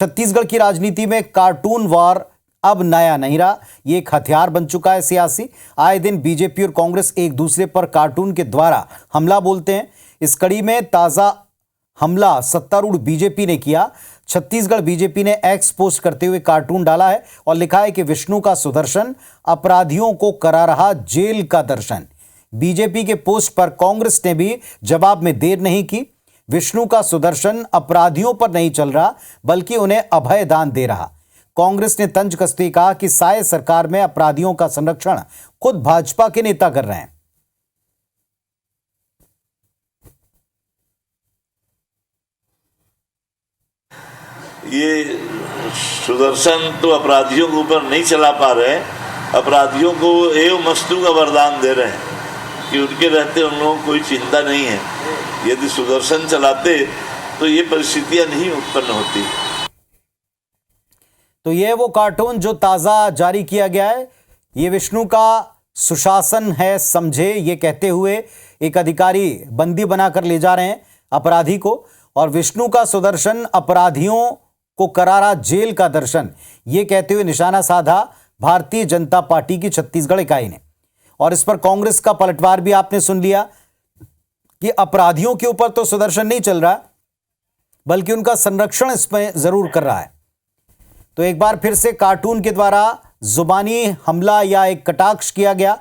छत्तीसगढ़ की राजनीति में कार्टून वार अब नया नहीं रहा। ये एक हथियार बन चुका है सियासी। आए दिन बीजेपी और कांग्रेस एक दूसरे पर कार्टून के द्वारा हमला बोलते हैं। इस कड़ी में ताजा हमला सत्तारूढ़ बीजेपी ने किया। छत्तीसगढ़ बीजेपी ने एक्स पोस्ट करते हुए कार्टून डाला है और लिखा है कि विष्णु का सुदर्शन अपराधियों को करा रहा जेल का दर्शन। बीजेपी के पोस्ट पर कांग्रेस ने भी जवाब में देर नहीं की। विष्णु का सुदर्शन अपराधियों पर नहीं चल रहा बल्कि उन्हें अभय दान दे रहा। कांग्रेस ने तंज कसते हुए कहा कि साय सरकार में अपराधियों का संरक्षण खुद भाजपा के नेता कर रहे हैं। ये सुदर्शन तो अपराधियों के ऊपर नहीं चला पा रहे, अपराधियों को एवं मस्तु का वरदान दे रहे हैं कि उनके रहते उन लोगों को कोई चिंता नहीं है। यदि सुदर्शन चलाते तो ये परिस्थितियां नहीं उत्पन्न होती। तो ये वो कार्टून जो ताजा जारी किया गया है, ये विष्णु का सुशासन है समझे, ये कहते हुए एक अधिकारी बंदी बनाकर ले जा रहे हैं अपराधी को। और विष्णु का सुदर्शन अपराधियों को करारा जेल का दर्शन, ये कहते हुए निशाना साधा भारतीय जनता पार्टी की छत्तीसगढ़ इकाई ने। और इस पर कांग्रेस का पलटवार भी आपने सुन लिया कि अपराधियों के ऊपर तो सुदर्शन नहीं चल रहा बल्कि उनका संरक्षण इसमें जरूर कर रहा है। तो एक बार फिर से कार्टून के द्वारा जुबानी हमला या एक कटाक्ष किया गया।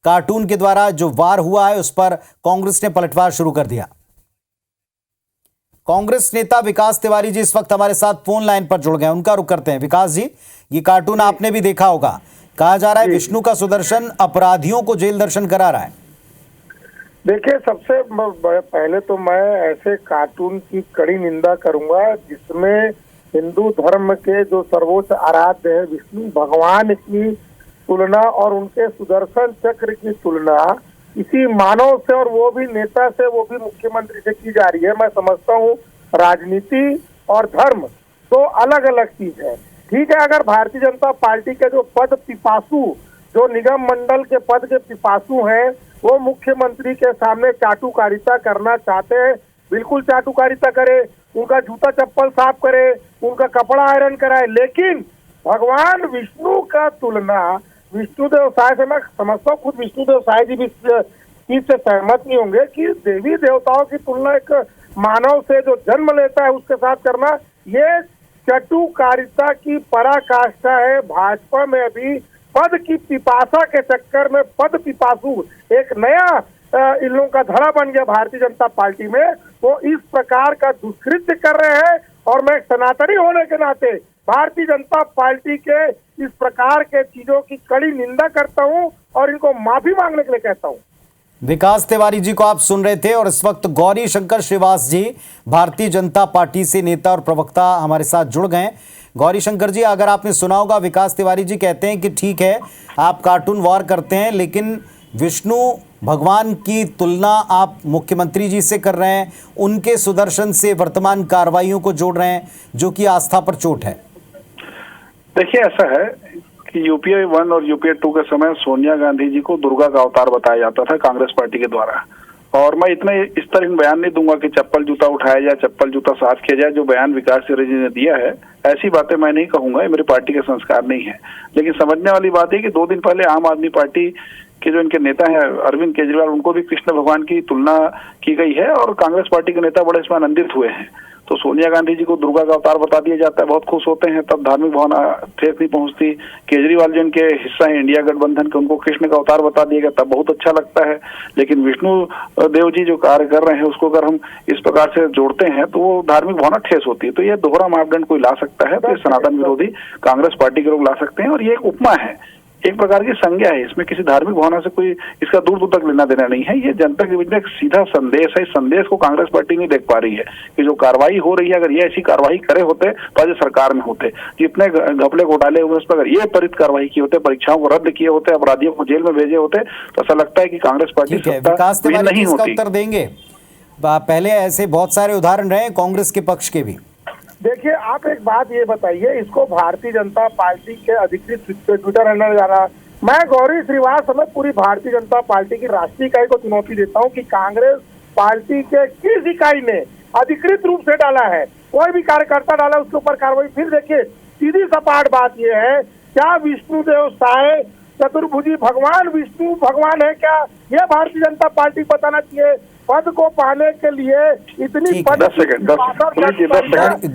कार्टून के द्वारा जो वार हुआ है उस पर कांग्रेस ने पलटवार शुरू कर दिया। कांग्रेस नेता विकास तिवारी जी इस वक्त हमारे साथ फोन लाइन पर जुड़ गए, उनका रुख करते हैं। विकास जी, ये कार्टून आपने भी देखा होगा, कहा जा रहा है विष्णु का सुदर्शन अपराधियों को जेल दर्शन करा रहा है। देखिए, सबसे पहले तो मैं ऐसे कार्टून की कड़ी निंदा करूंगा जिसमें हिंदू धर्म के जो सर्वोच्च आराध्य है विष्णु भगवान की तुलना और उनके सुदर्शन चक्र की तुलना इसी मानव से, और वो भी नेता से, वो भी मुख्यमंत्री से की जा रही है। मैं समझता हूँ राजनीति और धर्म दो अलग अलग चीज है। ठीक है, अगर भारतीय जनता पार्टी के जो पद पिपासु, जो निगम मंडल के पद के पिपासु हैं, वो मुख्यमंत्री के सामने चाटुकारिता करना चाहते हैं, बिल्कुल चाटुकारिता करे, उनका जूता चप्पल साफ करे, उनका कपड़ा आयरन कराए। लेकिन भगवान विष्णु का तुलना विष्णुदेव साय से, मैं समझता हूँ खुद विष्णुदेव साय जी भी इस चीज से सहमत नहीं होंगे कि देवी देवताओं की तुलना एक मानव से जो जन्म लेता है उसके साथ करना, ये चाटुकारिता की पराकाष्ठा है। भाजपा में अभी पद की पिपासा के चक्कर में पद पिपासु एक नया इन लोगों का धड़ा बन गया भारतीय जनता पार्टी में। वो इस प्रकार का दुष्कृत्य कर रहे हैं और मैं सनातनी होने के नाते भारतीय जनता पार्टी के इस प्रकार के चीजों की कड़ी निंदा करता हूं और इनको माफी मांगने के लिए कहता हूं। विकास तिवारी जी को आप सुन रहे थे और इस वक्त गौरी शंकर श्रीवास जी भारतीय जनता पार्टी से नेता और प्रवक्ता हमारे साथ जुड़ गए। गौरी शंकर जी, अगर आपने सुना होगा, विकास तिवारी जी कहते हैं कि ठीक है आप कार्टून वॉर करते हैं लेकिन विष्णु भगवान की तुलना आप मुख्यमंत्री जी से कर रहे हैं, उनके सुदर्शन से वर्तमान कार्रवाइयों को जोड़ रहे हैं जो कि आस्था पर चोट है। देखिए, ऐसा है कि यूपीए 1 और यूपीए 2 के समय सोनिया गांधी जी को दुर्गा का अवतार बताया जाता था कांग्रेस पार्टी के द्वारा। और मैं इतने इस तरह बयान नहीं दूंगा कि चप्पल जूता उठाया जाए, चप्पल जूता साफ किया जाए। जो बयान विकास तिवारी जी ने दिया है, ऐसी बातें मैं नहीं कहूंगा, ये मेरी पार्टी के संस्कार नहीं है। लेकिन समझने वाली बात है कि 2 दिन पहले आम आदमी पार्टी के जो इनके नेता हैं अरविंद केजरीवाल, उनको भी कृष्ण भगवान की तुलना की गई है और कांग्रेस पार्टी के नेता बड़े इसमें आनंदित हुए हैं। तो सोनिया गांधी जी को दुर्गा का अवतार बता दिया जाता है, बहुत खुश होते हैं, तब धार्मिक भावना ठेस नहीं पहुंचती। केजरीवाल जो इनके हिस्सा है इंडिया गठबंधन के, उनको कृष्ण का अवतार बता दिया गया, तब बहुत अच्छा लगता है। लेकिन विष्णु देव जी जो कार्य कर रहे हैं उसको अगर हम इस प्रकार से जोड़ते हैं तो वो धार्मिक भावना ठेस होती है। तो ये दोहरा मापदंड कोई ला सकता है तो ये सनातन विरोधी कांग्रेस पार्टी के लोग ला सकते हैं। और ये एक उपमा है, एक प्रकार की संज्ञा है, इसमें किसी धार्मिक भावना से कोई इसका दूर दूर तक लेना देना नहीं है। ये जनता के बीच में एक सीधा संदेश है। इस संदेश को कांग्रेस पार्टी नहीं देख पा रही है कि जो कार्रवाई हो रही है, अगर ये ऐसी कार्रवाई करे होते तो आज सरकार में होते, जितने घपले घोटाले हुए उस पर अगर ये त्वरित कार्रवाई की होते, परीक्षाओं को रद्द किए होते, अपराधियों को जेल में भेजे होते, तो ऐसा लगता है कि कांग्रेस पार्टी नहीं होती। उत्तर देंगे, पहले ऐसे बहुत सारे उदाहरण रहे कांग्रेस के पक्ष के भी। देखिए, आप एक बात ये बताइए, इसको भारतीय जनता पार्टी के अधिकृत ट्विटर हैंडल जाना, मैं गौरी श्रीवास समेत पूरी भारतीय जनता पार्टी की राष्ट्रीय इकाई को चुनौती देता हूं कि कांग्रेस पार्टी के किस इकाई ने अधिकृत रूप से डाला है कोई भी कार्यकर्ता डाला उसके ऊपर कार्रवाई। फिर देखिए सीधी सपाट बात यह है, क्या विष्णुदेव साय चतुर्भुजी भगवान विष्णु भगवान है क्या? ये भारतीय जनता पार्टी बताना चाहिए। पद को पाने के लिए इतनी ठीक है, 10 सेकंड, 10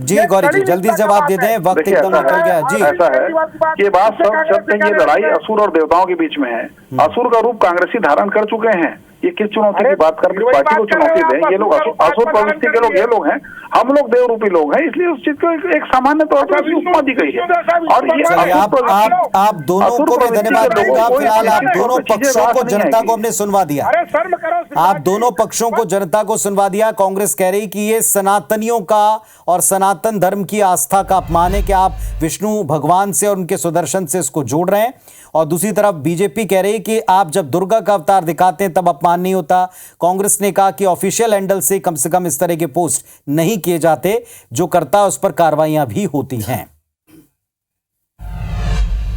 जी गौरी जी जल्दी जवाब दे दें, वक्त देखिए एकदम निकल गया जी। ऐसा है कि बात सब तक ये लड़ाई असुर और देवताओं के बीच में है। असुर का रूप कांग्रेसी धारण कर चुके हैं। ये किस चुनौती की बात कर रहे हैं? पार्टी को चुनौती दें। ये लोग असुर प्रवृत्ति के लोग ये लोग हैं, हम लोग देव रूपी लोग हैं, इसलिए उस चीज को एक सामान्य तौर पर उपमा दी गई है। और ये चलिए आप दोनों को मैं धन्यवाद दूंगा। फिलहाल आप दोनों पक्षों को जनता को हमने सुनवा दिया। अरे शर्म करो। आप दोनों पक्षों को जनता को सुनवा दिया। कांग्रेस कह रही कि ये सनातनियों का और सनातन धर्म की आस्था का अपमान है कि आप विष्णु भगवान से और उनके सुदर्शन से इसको जोड़ रहे हैं। और दूसरी तरफ बीजेपी कह रही कि आप जब दुर्गा का अवतार दिखाते हैं तब अपमान नहीं होता। कांग्रेस ने कहा कि ऑफिशियल हैंडल से कम इस तरह के पोस्ट नहीं किए जाते, जो करता है उस पर कार्रवाइयां भी होती हैं।